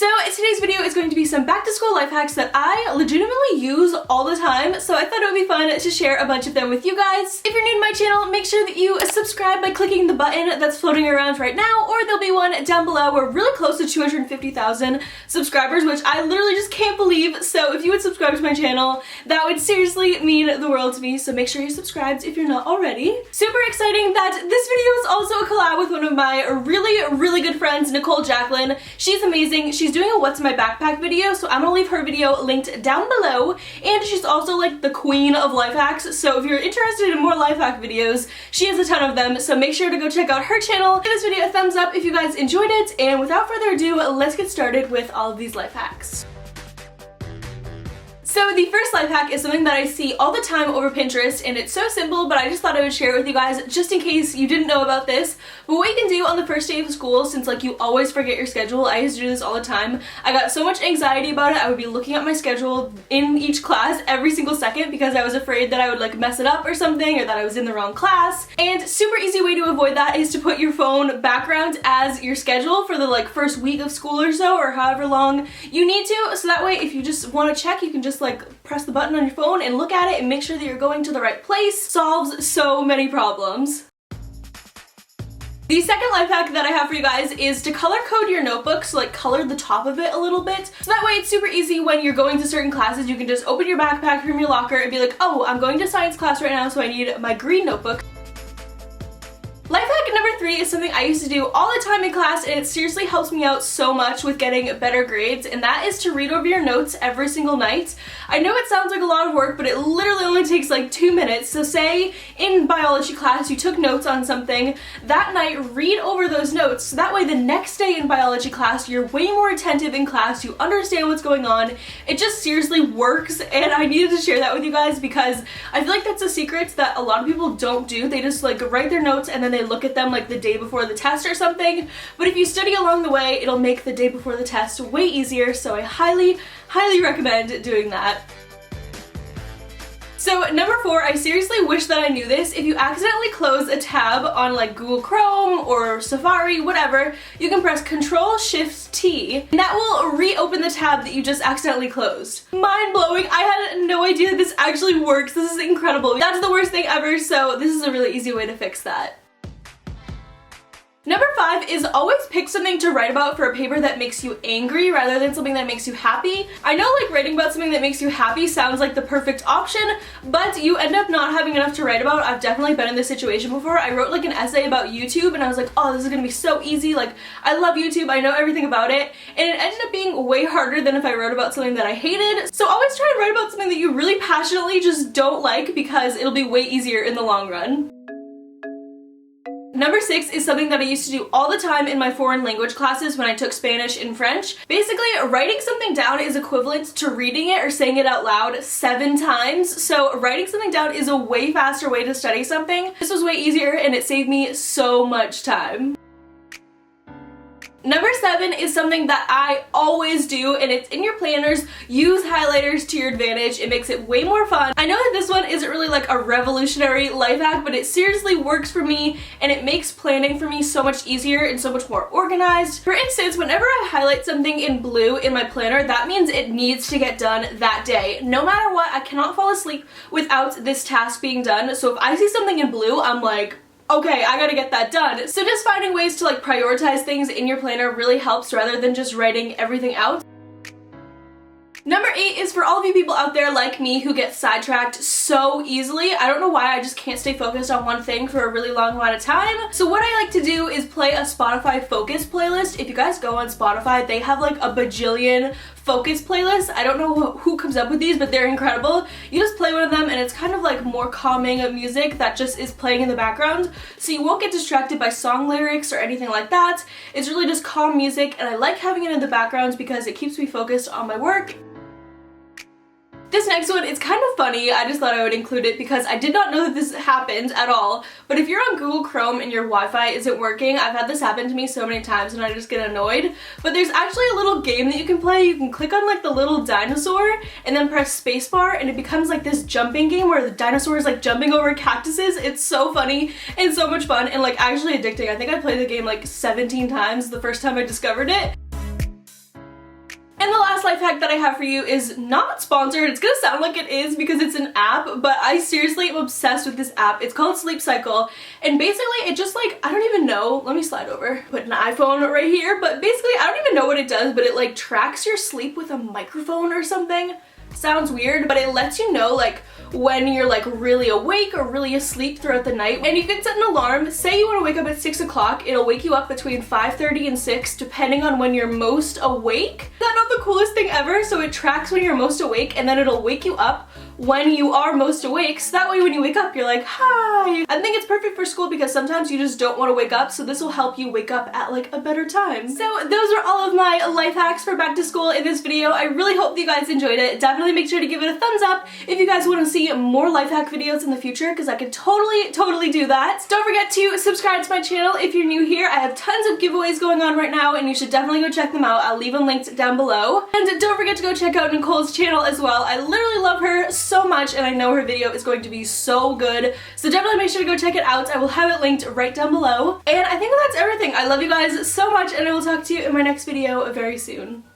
So today's video is going to be some back to school life hacks that I legitimately use all the time, so I thought it would be fun to share a bunch of them with you guys. If you're new to my channel, make sure that you subscribe by clicking the button that's floating around right now, or there'll be one down below. We're really close to 250,000 subscribers, which I literally just can't believe, so if you would subscribe to my channel, that would seriously mean the world to me, so make sure you're subscribed if you're not already. Super exciting that this video is also a collab with one of my really good friends, Nicole Jacqueline. She's amazing. She's doing a what's in my backpack video, so I'm gonna leave her video linked down below, and she's also like the queen of life hacks, so if you're interested in more life hack videos, she has a ton of them, so make sure to go check out her channel. Give this video a thumbs up if you guys enjoyed it, and without further ado, let's get started with all of these life hacks. So the first life hack is something that I see all the time over Pinterest, and it's so simple, but I just thought I would share it with you guys just in case you didn't know about this. But what you can do on the first day of school, since like you always forget your schedule, I used to do this all the time. I got so much anxiety about it. I would be looking at my schedule in each class every single second because I was afraid that I would like mess it up or something, or that I was in the wrong class. And super easy way to avoid that is to put your phone background as your schedule for the like first week of school or so, or however long you need to. So that way if you just want to check, you can just like press the button on your phone and look at it and make sure that you're going to the right place. Solves so many problems. The second life hack that I have for you guys is to color code your notebook, so like color the top of it a little bit. So that way it's super easy when you're going to certain classes. You can just open your backpack from your locker and be like, oh, I'm going to science class right now, so I need my green notebook. Life hack number 3 is something I used to do all the time in class, and it seriously helps me out so much with getting better grades, and that is to read over your notes every single night. I know it sounds like a lot of work, but it literally only takes like 2 minutes. So say in biology class you took notes on something, that night read over those notes, so that way the next day in biology class you're way more attentive in class, you understand what's going on. It just seriously works, and I needed to share that with you guys because I feel like that's a secret that a lot of people don't do. They just like write their notes and then they look at them like the day before the test or something, but if you study along the way, it'll make the day before the test way easier, so I highly recommend doing that. So number 4, I seriously wish that I knew this. If you accidentally close a tab on like Google Chrome or Safari, whatever, you can press Control-Shift-T, and that will reopen the tab that you just accidentally closed. Mind blowing. I had no idea this actually works. This is incredible. That's the worst thing ever, so this is a really easy way to fix that. Number 5 is always pick something to write about for a paper that makes you angry rather than something that makes you happy. I know like writing about something that makes you happy sounds like the perfect option, but you end up not having enough to write about. I've definitely been in this situation before. I wrote like an essay about YouTube and I was like, oh, this is gonna be so easy. Like, I love YouTube, I know everything about it, and it ended up being way harder than if I wrote about something that I hated. So always try to write about something that you really passionately just don't like, because it'll be way easier in the long run. Number 6 is something that I used to do all the time in my foreign language classes when I took Spanish and French. Basically, writing something down is equivalent to reading it or saying it out loud 7 times, so writing something down is a way faster way to study something. This was way easier and it saved me so much time. Number 7 is something that I always do, and it's in your planners. Use highlighters to your advantage. It makes it way more fun. I know that this one isn't really like a revolutionary life hack, but it seriously works for me, and it makes planning for me so much easier and so much more organized. For instance, whenever I highlight something in blue in my planner, that means it needs to get done that day. No matter what, I cannot fall asleep without this task being done, so if I see something in blue, I'm like, okay, I gotta get that done. So just finding ways to like prioritize things in your planner really helps rather than just writing everything out. Number 8 is for all of you people out there like me who get sidetracked so easily. I don't know why, I just can't stay focused on one thing for a really long amount of time. So what I like to do is play a Spotify focus playlist. If you guys go on Spotify, they have like a bajillion focus playlists. I don't know who comes up with these, but they're incredible. You just play one of them and it's kind of like more calming music that just is playing in the background, so you won't get distracted by song lyrics or anything like that. It's really just calm music, and I like having it in the background because it keeps me focused on my work. This next one is kind of funny. I just thought I would include it because I did not know that this happened at all. But if you're on Google Chrome and your Wi-Fi isn't working, I've had this happen to me so many times and I just get annoyed. But there's actually a little game that you can play. You can click on like the little dinosaur and then press spacebar, and it becomes like this jumping game where the dinosaur is like jumping over cactuses. It's so funny and so much fun and like actually addicting. I think I played the game like 17 times the first time I discovered it. life hack that I have for you is not sponsored. It's gonna sound like it is because it's an app, but I seriously am obsessed with this app. It's called Sleep Cycle, and basically it just like, I don't even know, let me slide over, put an iPhone right here, but basically I don't even know what it does, but it like tracks your sleep with a microphone or something. Sounds weird, but it lets you know like when you're like really awake or really asleep throughout the night. And you can set an alarm. Say you want to wake up at 6 o'clock, it'll wake you up between 5:30 and 6 depending on when you're most awake. Is that not the coolest thing ever? So it tracks when you're most awake and then it'll wake you up when you are most awake, so that way when you wake up you're like, hi. I think it's perfect for school because sometimes you just don't want to wake up, so this will help you wake up at like a better time. So those are all of my life hacks for back to school in this video. I really hope that you guys enjoyed it. Definitely make sure to give it a thumbs up if you guys want to see more life hack videos in the future, because I could totally do that. Don't forget to subscribe to my channel if you're new here. I have tons of giveaways going on right now and you should definitely go check them out. I'll leave them linked down below. And don't forget to go check out Nicole's channel as well. I literally love her so much and I know her video is going to be so good. So definitely make sure to go check it out. I will have it linked right down below. And I think that's everything. I love you guys so much and I will talk to you in my next video very soon.